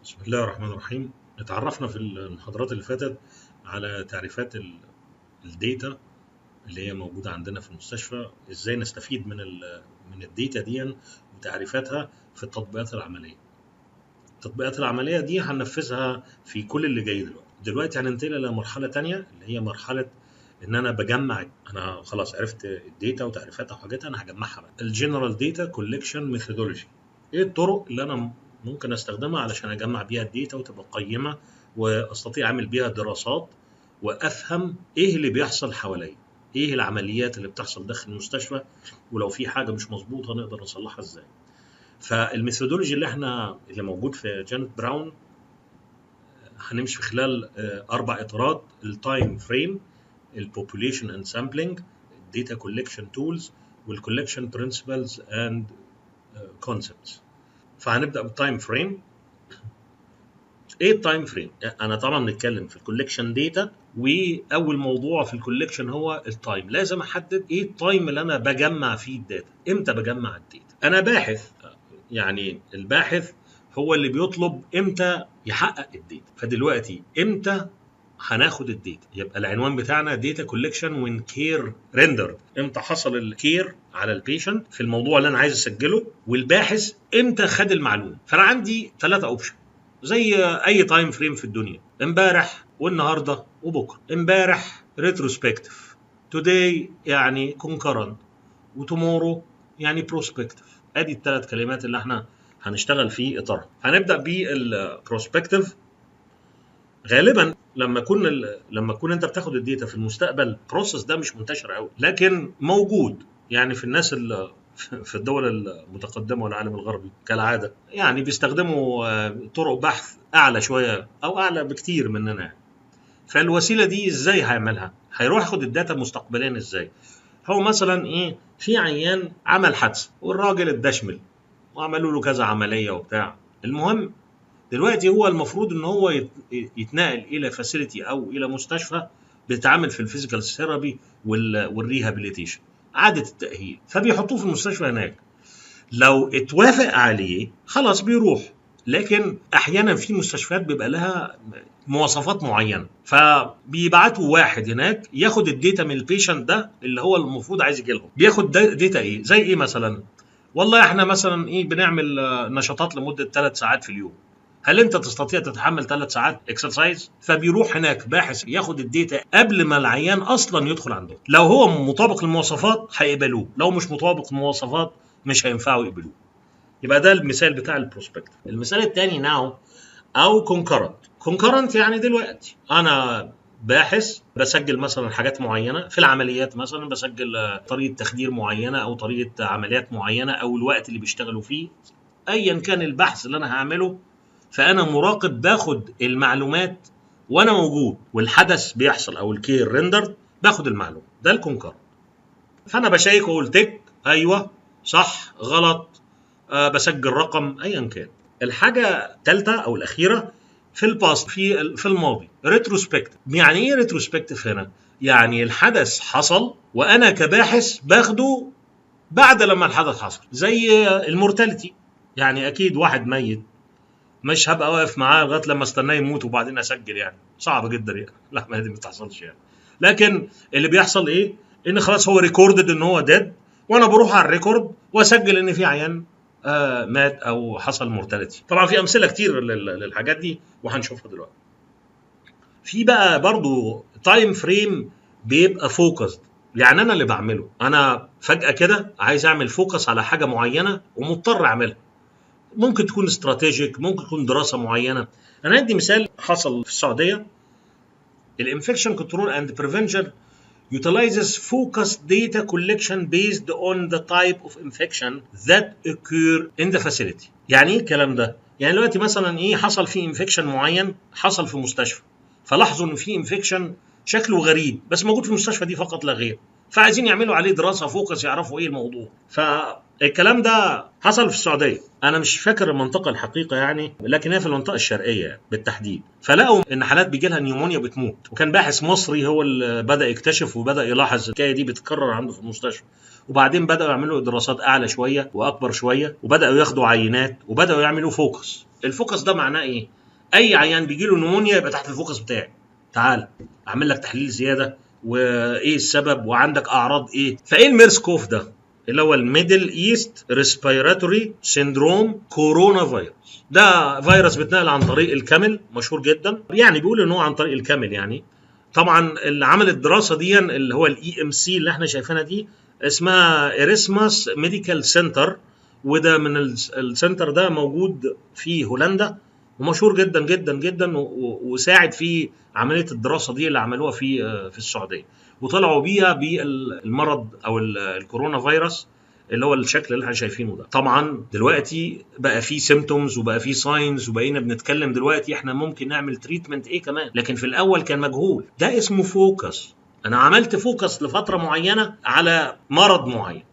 بسم الله الرحمن الرحيم. اتعرفنا في المحاضرات اللي فاتت على تعريفات الداتا اللي هي موجودة عندنا في المستشفى، ازاي نستفيد من الداتا دي وتعريفاتها في التطبيقات العملية. التطبيقات العملية دي هننفذها في كل اللي جاي دلوقتي هننتقل إلى مرحلة تانية اللي هي مرحلة إن أنا بجمع. أنا خلاص عرفت الداتا وتعريفاتها وحاجاتها، أنا هجمعها بقى. الجنرال داتا كولكشن ميثودولوجي، إيه الطرق اللي أنا ممكن استخدمها علشان اجمع بيها الداتا وتبقى قيمه واستطيع اعمل بيها دراسات وافهم ايه اللي بيحصل حواليا، ايه العمليات اللي بتحصل داخل المستشفى، ولو في حاجه مش مظبوطه نقدر نصلحها ازاي. فالميثودولوجي اللي موجود في جانيت براون هنمشي في خلال 4 اطارات: التايم فريم، البوبوليشن اند سامبلينج، الداتا كولكشن تولز، والكولكشن برنسبلز اند كونسبتس. فهنبدا بالتايم فريم. ايه التايم فريم؟ انا طبعا بنتكلم في الكولكشن داتا، واول موضوع في الكولكشن هو التايم. لازم احدد ايه التايم اللي انا بجمع فيه الداتا، امتى بجمع الداتا. انا باحث، يعني الباحث هو اللي بيطلب امتى يحقق الداتا. فدلوقتي امتى هناخد الداتا؟ يبقى العنوان بتاعنا داتا كولكشن وين كير ريندرد، امتى حصل الكير على البيشنت في الموضوع اللي انا عايز اسجله، والباحث امتى خد المعلومه. فانا عندي 3 اوبشن زي اي تايم فريم في الدنيا: امبارح والنهارده وبكره. امبارح ريتروسبكتيف، توداي يعني كونكرنت، وتومورو يعني بروسبكتيف. ادي ال3 كلمات اللي احنا هنشتغل في اطارها. هنبدا بالبروسبكتيف. غالبا لما تكون انت بتاخد الداتا في المستقبل، البروسيس ده مش منتشر قوي لكن موجود، يعني في الناس اللي في الدول المتقدمه والعالم الغربي كالعاده، يعني بيستخدموا طرق بحث اعلى شويه او اعلى بكتير مننا. فالوسيله دي ازاي هيعملها؟ هيروح ياخد الداتا مستقبليا ازاي؟ هو مثلا في عيان عمل حادثه والراجل اتدشمل وعملوا له كذا عمليه وبتاع. المهم دلوقتي هو المفروض ان هو يتنقل الى فاسيلتي او الى مستشفى بتتعامل في الفيزيكال ثيرابي والريهابيليتيشن، اعاده التاهيل. فبيحطوه في المستشفى هناك، لو اتوافق عليه خلاص بيروح. لكن احيانا في مستشفيات بيبقى لها مواصفات معينه، فبيبعتوا واحد هناك ياخد الداتا من البيشنت ده اللي هو المفروض عايز يجي لهم. بياخد داتا ايه؟ زي ايه مثلا؟ والله احنا مثلا بنعمل نشاطات لمده 3 ساعات في اليوم، هل انت تستطيع تتحمل 3 ساعات اكسرسايز؟ فبيروح هناك باحث ياخد الداتا قبل ما العيان اصلا يدخل عندهم. لو هو مطابق للمواصفات هيقبلوه، لو مش مطابق للمواصفات مش هينفعوا يقبلوه. يبقى ده المثال بتاع البروسبكت. المثال الثاني ناو او كونكرنت يعني دلوقتي انا باحث بسجل مثلا حاجات معينه في العمليات، مثلا بسجل طريقه تخدير معينه او طريقه عمليات معينه او الوقت اللي بيشتغلوا فيه، ايا كان البحث اللي انا هعمله. فانا مراقب باخد المعلومات وانا موجود، والحدث بيحصل او الكير ريندر باخد المعلومه. ده الكونكرنت. فانا بشيك واقول تك ايوه صح غلط، بسجل رقم ايا كان. الحاجه الثالثه او الاخيره في الباست، في الماضي، ريتروسبكتيف. يعني ايه ريتروسبكتيف هنا؟ يعني الحدث حصل وانا كباحث باخده بعد لما الحدث حصل. زي المورتاليتي، يعني اكيد واحد ميت مش هبقى واقف معاه لغايه لما استناه يموت وبعدين اسجل، يعني صعب جدا يعني. لا ما دي ما بتحصلش يعني. لكن اللي بيحصل ايه؟ ان خلاص هو ريكوردد ان هو ديد، وانا بروح على الريكورد واسجل ان في عيان مات او حصل مورتاليتي. طبعا في امثله كتير للحاجات دي وهنشوفها دلوقتي. في بقى برضو تايم فريم بيبقى فوكسد، يعني انا اللي بعمله. انا فجاه كده عايز اعمل فوكس على حاجه معينه ومضطر اعملها، ممكن تكون استراتيجيك، ممكن تكون دراسه معينه. انا ادي مثال حصل في السعوديه. الانفكشن كنترول اند بريفنشن utilizes focused data collection based on the type of infection that occur in the facility. يعني ايه الكلام ده؟ يعني دلوقتي مثلا حصل فيه انفكشن معين حصل في مستشفى، فلاحظوا ان في انفكشن شكله غريب بس موجود في المستشفى دي فقط لا غير، فعايزين يعملوا عليه دراسه فوكس يعرفوا ايه الموضوع. فالكلام ده حصل في السعوديه، انا مش فاكر المنطقه الحقيقه يعني، لكن هي في المنطقه الشرقيه بالتحديد. فلقوا ان حالات بيجي لها نيومونيا بتموت، وكان باحث مصري هو اللي بدا يكتشف وبدا يلاحظ الحكايه دي بتتكرر عنده في المستشفى. وبعدين بداوا يعملوا دراسات اعلى شويه واكبر شويه، وبداوا ياخدوا عينات وبداوا يعملوا فوكس. الفوكس ده معناه ايه؟ اي عيان بيجي له نمونيا يبقى تحت الفوكس بتاعي. تعال اعمل لك تحليل زياده وايه السبب وعندك اعراض ايه. فايه الميرس كوف ده اللي هو الميدل ايست ريسبيراتوري سيندروم كورونا فيروس. ده فيروس بيتنقل عن طريق الكمل، مشهور جدا، يعني بيقول ان هو عن طريق الكمل. يعني طبعا اللي عمل الدراسه دي اللي هو الاي ام سي اللي احنا شايفينها دي اسمها إيريسماس ميديكال سنتر، وده من السنتر ده موجود في هولندا ومشهور جدا جدا جدا، وساعد في عمليه الدراسه دي اللي عملوها في السعوديه، وطلعوا بيها بالمرض او الكورونا فيروس اللي هو الشكل اللي احنا شايفينه ده. طبعا دلوقتي بقى في سيمتومز وبقى في ساينز وبقينا بنتكلم دلوقتي احنا ممكن نعمل تريتمنت ايه كمان، لكن في الاول كان مجهول. ده اسمه فوكس. انا عملت فوكس لفتره معينه على مرض معين.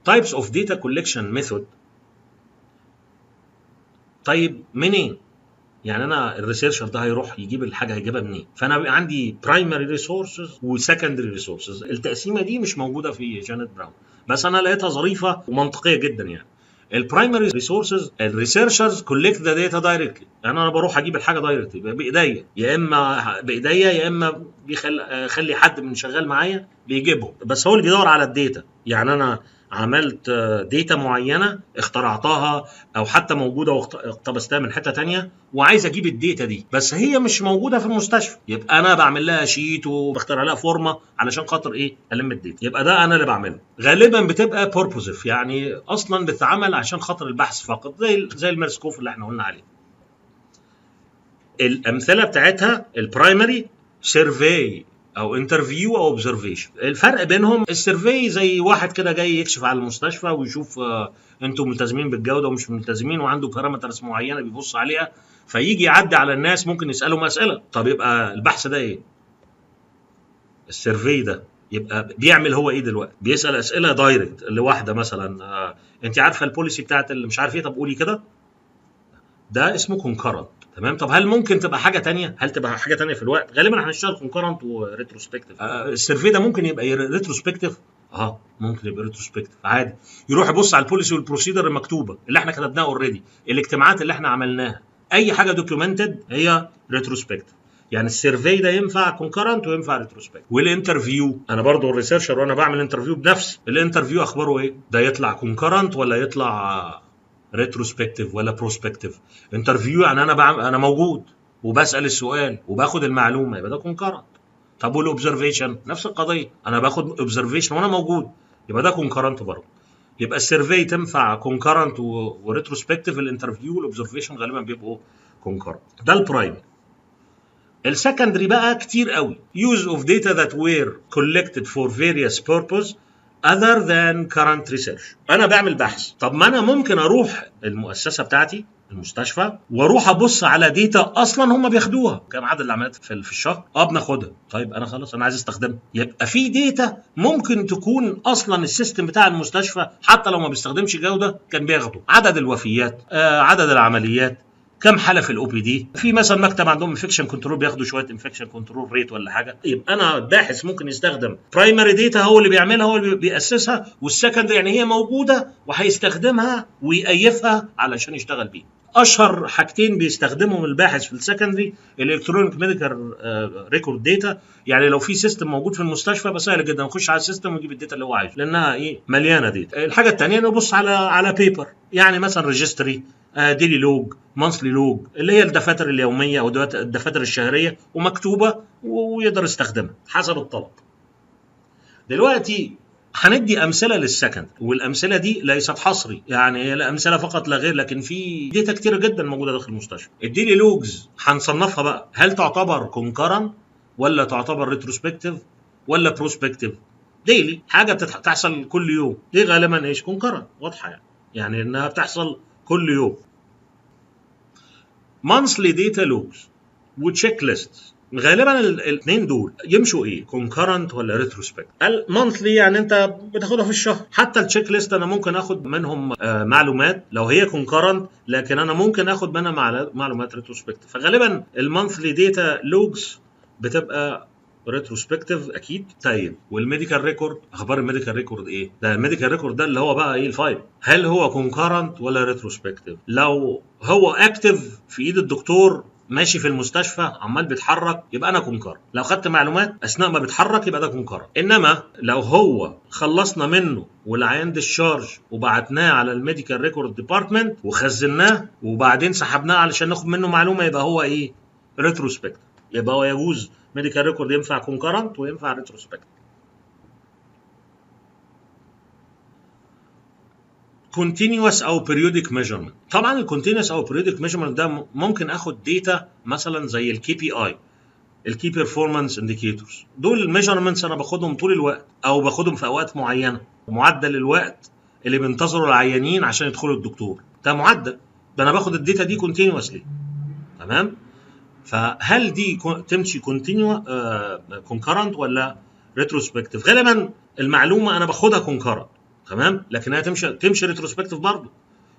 types of data collection method. طيب منين؟ يعني انا الريسيرشر ده هيروح يجيب الحاجه هيجيبها منين؟ فانا بيبقى عندي برايمري ريسورسز وسكندري ريسورسز. التقسيمه دي مش موجوده في جانيت براون، بس انا لقيتها ظريفه ومنطقيه جدا. يعني البرايمري ريسورسز الريسيرشرز كولكت ذا داتا دايركتلي، يعني انا بروح اجيب الحاجه دايركتلي بايديا، يا اما بايديا يا اما بيخلي حد من شغال معايا بيجيبهم، بس هو اللي بيدور على الداتا. يعني انا عملت داتا معينه اخترعتها او حتى موجوده واقتبستها من حته تانية وعايز اجيب الداتا دي، بس هي مش موجوده في المستشفى، يبقى انا بعمل لها شيت وبخترع لها فورمه علشان خاطر ايه؟ الم الداتا. يبقى ده انا اللي بعمله. غالبا بتبقى بوربوزيف، يعني اصلا بتتعمل عشان خاطر البحث فقط، زي الميرسكوف اللي احنا قلنا عليه. الامثله بتاعتها البرايمري سيرفي او انترفيو او اوبزرفيشن. الفرق بينهم السيرفي زي واحد كده جاي يكشف على المستشفى ويشوف انتم ملتزمين بالجوده ومش ملتزمين، وعنده بارامترز معينه بيبص عليها، فيجي يعدي على الناس ممكن يسالهم اسئله. طب يبقى البحث ده ايه؟ السيرفي ده يبقى بيعمل هو ايه دلوقتي؟ بيسال اسئله دايركت لواحده مثلا انت عارفه البوليسي بتاعت اللي مش عارف ايه، طب قولي كده. ده اسمه كونكرنت. تمام. طب هل ممكن تبقى حاجه تانية؟ هل تبقى حاجه تانية في الوقت؟ غالبا هنشتغل كونكرنت وريتروسبكتيف. السيرفي ده ممكن يبقى ريتروسبكتيف، ممكن يبقى ريتروسبكتيف عادي، يروح يبص على البوليسي والبروسيدر المكتوبه اللي احنا كتبناها اوريدي، الاجتماعات اللي احنا عملناها، اي حاجه دوكيومنتد هي ريتروسبكتيف. يعني السيرفي ده ينفع كونكرنت وينفع ريتروسبكتيف. والانترفيو انا برضو الريسيرشر وانا بعمل انترفيو بنفسي، الانترفيو اخباره ايه؟ ده يطلع كونكرنت ولا يطلع ريتروسبكتيف ولا بروسبكتيف؟ انترفيو يعني انا موجود وبسال السؤال وباخد المعلومه، يبقى ده كونكرنت. طب والاوبزرفيشن نفس القضيه، انا باخد اوبزرفيشن وانا موجود، يبقى ده كونكرنت برضه. يبقى السيرفي تنفع كونكرنت وريتروسبكتيف، الانترفيو والاوبزرفيشن غالبا بيبقوا كونكرنت. ده البرايمري. السكندري بقى كتير قوي. use of data that were collected for various purposes other than current research. انا بعمل بحث، طب ما انا ممكن اروح المؤسسه بتاعتي المستشفى واروح ابص على ديتا اصلا هم بياخدوها. كم عدد العمليات في الشهر؟ بناخدها. طيب انا خلاص انا عايز استخدمها، يبقى في ديتا ممكن تكون اصلا السيستم بتاع المستشفى حتى لو ما بيستخدمش جوده كان بياخده. عدد الوفيات، عدد العمليات، كم حاله في الاو بي دي، في مثلا مكتب عندهم انفكشن كنترول بياخدوا شويه انفكشن كنترول ريت ولا حاجه. يبقى انا باحث ممكن يستخدم برايمري ديتا هو اللي بيعملها، هو اللي بيأسسها، والسكندري يعني هي موجوده وهيستخدمها ويقيفها علشان يشتغل بيها. اشهر حاجتين بيستخدمهم الباحث في السكندري الالكترونيك ميديكال ريكورد داتا. يعني لو في سيستم موجود في المستشفى بس سهل جدا نخش على السيستم ونجيب الداتا اللي هو عايزه لانها مليانه داتا. الحاجه الثانيه نبص على بيبر، يعني مثلا ريجستري، ديلي لوج، مانثلي لوج، اللي هي الدفاتر اليوميه او الدفاتر الشهريه ومكتوبه ويقدر يستخدمها حسب الطلب. دلوقتي هندي امثله للسكند، والامثله دي ليست حصري، يعني هي امثله فقط لا غير، لكن في داتا كتيره جدا موجوده داخل المستشفى. الديلي لوجز هنصنفها بقى، هل تعتبر كونكرنت ولا تعتبر ريتروسبكتيف ولا بروسبكتيف؟ ديلي حاجه بتحصل كل يوم، دي غالبا كونكرنت، واضحه يعني انها بتحصل كل يوم. مانثلي داتا لوجز وتشيك ليست، غالبا الاثنين دول يمشوا كونكرنت ولا ريتروسبكت. المانثلي يعني انت بتاخدها في الشهر، حتى التشيك ليست انا ممكن اخد منهم معلومات لو هي كونكرنت، لكن انا ممكن اخد منها معلومات ريتروسبكت. فغالبا المانثلي داتا لوجز بتبقى ريتروسبكتيف اكيد. طيب والميديكال ريكورد، اخبار الميديكال ريكورد ايه؟ ده الميديكال ريكورد ده اللي هو بقى ايه الفايل، هل هو كونكرنت ولا ريتروسبكتيف؟ لو هو اكتف في ايد الدكتور ماشي في المستشفى عمال بيتحرك يبقى انا كونكرنت، لو خدت معلومات اثناء ما بيتحرك يبقى ده كونكرنت. انما لو هو خلصنا منه والعيان ديشارج وبعتناه على الميديكال ريكورد ديبارتمنت وخزناه وبعدين سحبناه علشان ناخد منه معلومه يبقى هو ايه؟ ريتروسبكتيف. يبقى هو يجوز ميديكال ريكورد ينفع كونكرنت وينفع ريتروسبكتيف. continuous او periodic measurement. طبعا الكونتينوس او periodic measurement ده ممكن اخد داتا مثلا زي الكي بي اي، الكي بيرفورمانس انديكيتورز، دول الميجرمنتس انا باخدهم طول الوقت او باخدهم في اوقات معينه، معدل الوقت اللي بينتظروا العيانين عشان يدخلوا الدكتور ده معدل، ده انا باخد الداتا دي كونتينوسلي. تمام. فهل دي تمشي كونكرنت ولا ريتروسبكتيف؟ غالبا المعلومه انا باخدها كونكرنت، تمام، لكن هي تمشي ريتروسبكتيف برضه،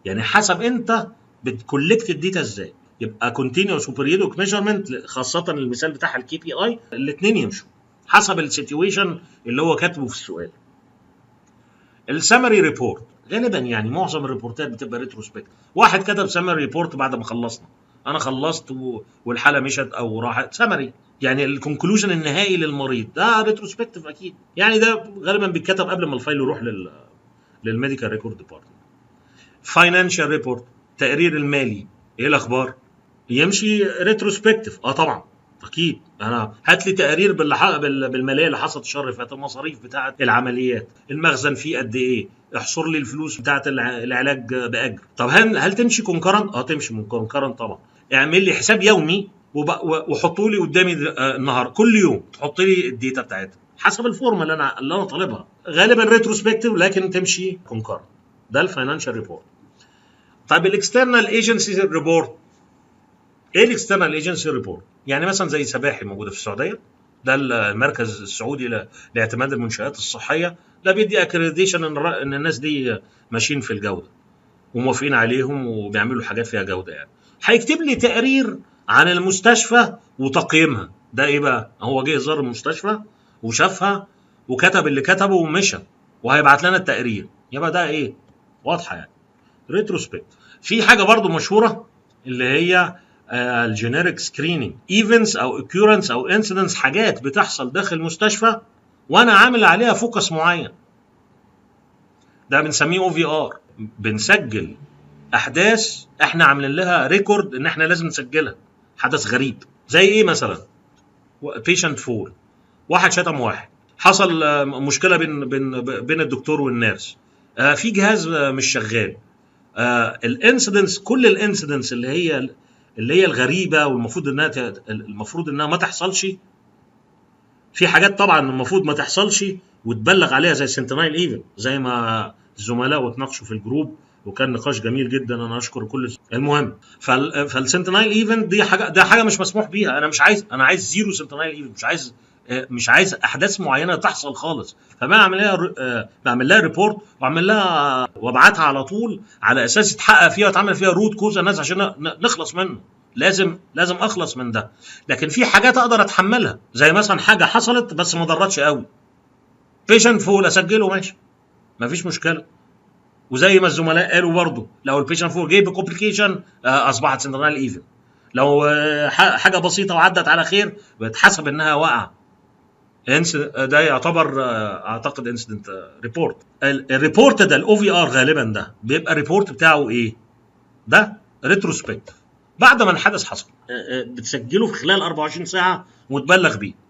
يعني حسب انت بتكولكت الداتا ازاي. يبقى كونتينوس وبيريودك ميجرمنت، خاصه المثال بتاع الكي بي اي، الاثنين يمشوا حسب السيتويشن اللي هو كاتبه في السؤال. السمري ريبورت غالبا يعني معظم الريبورتات بتبقى ريتروسبكتيف، واحد كتب سمري ريبورت بعد ما خلصنا، انا خلصت والحاله مشت او راحت، سمري يعني الكونكلوجن النهائي للمريض، ده ريتروسبكتيف اكيد، يعني ده غالبا بيتكتب قبل ما الفايل يروح للميديكال ريكورد ديبارتمنت. فاينانشال ريبورت، تقرير المالي، ايه الاخبار؟ يمشي ريتروسبكتيف، طبعا اكيد. انا هات لي تقرير بالماليه اللي حصلت الشهر اللي فات، المصاريف بتاعه العمليات، المخزن فيه قد ايه، احصر لي الفلوس بتاعه العلاج باجر. طب هل تمشي كونكرنت؟ تمشي كونكرنت طبعا. اعمل لي حساب يومي وحطوا لي قدامي النهار كل يوم تحط لي الداتا بتاعتها حسب الفورمه اللي انا طالبها، غالبا ريتروسبكتيف لكن تمشي كونكرنت. ده الفاينانشال ريبورت. طيب الاكسترنال ايجنسي ريبورت، ايه الاكسترنال ايجنسي ريبورت؟ يعني مثلا زي سباحي موجوده في السعوديه، ده المركز السعودي لاعتماد المنشآت الصحيه، ده بيدي اكريديشن ان الناس دي ماشيين في الجوده وموافقين عليهم وبيعملوا حاجات فيها جوده، يعني هيكتب لي تقرير عن المستشفى وتقييمها. ده ايه بقى؟ هو جه زار المستشفى وشافها وكتب اللي كتبه ومشى وهيبعت لنا التقرير، يبقى ده ايه؟ واضحه يعني ريتروسبكت. في حاجه برضو مشهوره اللي هي الجينيريك سكريننج، ايفنتس او occurrence او انسيدنتس، حاجات بتحصل داخل المستشفى وانا عامل عليها فوكس معين، ده بنسميه او في ار. بنسجل احداث احنا عاملين لها ريكورد ان احنا لازم نسجلها، حدث غريب زي ايه مثلا؟ بيشنت فول، واحد شتم واحد، حصل مشكله بين الدكتور والنيرس، في جهاز مش شغال، الانسيدنتس، كل الانسيدنتس اللي هي الغريبه والمفروض انها ما تحصلش. في حاجات طبعا المفروض ما تحصلش وتبلغ عليها زي سنتينايل ايفنت، زي ما الزملاء اتناقشوا في الجروب وكان نقاش جميل جدا، انا اشكر كل المهم. فالسنتينايل ايفنت دي حاجه مش مسموح بيها، انا عايز زيرو سنتينايل ايفنت، مش عايز احداث معينه تحصل خالص، بعمل لها ريبورت واعمل لها وابعتها على طول على اساس يتحقق فيها ويتعمل فيها روت كوز الناس عشان نخلص منه. لازم اخلص من ده. لكن في حاجات اقدر اتحملها، زي مثلا حاجه حصلت بس ما ضرتش قوي، بيشنت فول اسجله ماشي مفيش مشكله، وزي ما الزملاء قالوا برضو لو البيشنت فول جه بكومبليكيشن اصبحت سنترال ايفن، لو حاجه بسيطه وعدت على خير بتحسب انها واقعه، ده يعتبر اعتقد انسيدنت ريبورت. الريبورت ده الاو في ار غالبا ده بيبقى الريبورت بتاعه ايه؟ ده ريتروسبكتيف، بعد ما الحدث حصل بتسجله في خلال 24 ساعه وتبلغ بيه.